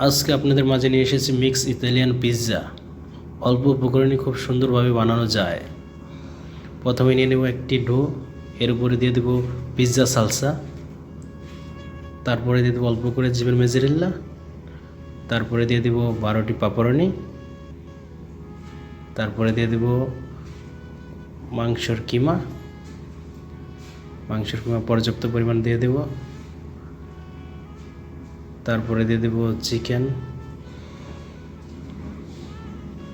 আজকে আপনাদের মাঝে নিয়ে এসেছি মিক্স ইতালিয়ান পিৎজা। অল্প উপকরণে খুব সুন্দরভাবে বানানো যায়। প্রথমে নিয়ে নেব একটি ডো, এর উপরে দিয়ে দেবো পিৎজা সালসা, তারপরে দিয়ে দেবো অল্প করে জিবের মেজেরেল্লা, তারপরে দিয়ে দেবো 12টি পাপড়নি, তারপরে দিয়ে দেবো মাংসের কিমা পর্যাপ্ত পরিমাণ দিয়ে দেব, তারপরে দিয়ে দেবো চিকেন,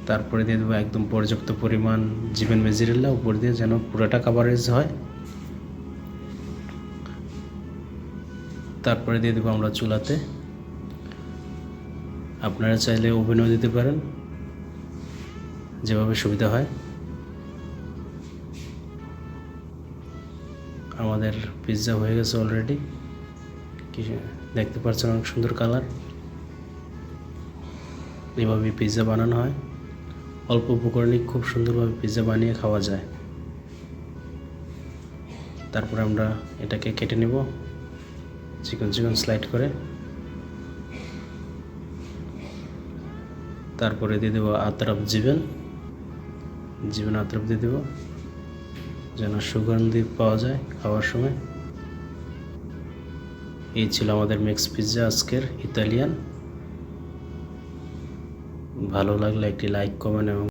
তারপরে দিয়ে দেবো একদম পর্যাপ্ত পরিমাণ জিবেন মেজেরেল্লা উপর দিয়ে, যেন পুরোটা কাভারেজ হয়। তারপরে দিয়ে দেবো আমরা চুলাতে, আপনারা চাইলে ওভেনও দিতে পারেন, যেভাবে সুবিধা হয়। আমাদের পিৎজা হয়ে গেছে অলরেডি, কি দেখতে পাচ্ছেন, অনেক সুন্দর কালার। এভাবে পিৎজা বানানো হয়, অল্প উপকরণে খুব সুন্দরভাবে পিৎজা বানিয়ে খাওয়া যায়। তারপরে আমরা এটাকে কেটে নেব চিকন চিকন স্লাইড করে, তারপরে দিয়ে দেবো আতরফ জিবেন আতরফ দিয়ে দেবো, যেন সুগন্ধি পাওয়া যায় খাওয়ার সময়। এই ছিল আমাদের মিক্স পিৎজা আজকের ইতালিয়ান। ভালো লাগলে একটি লাইক, কমেন্ট এবং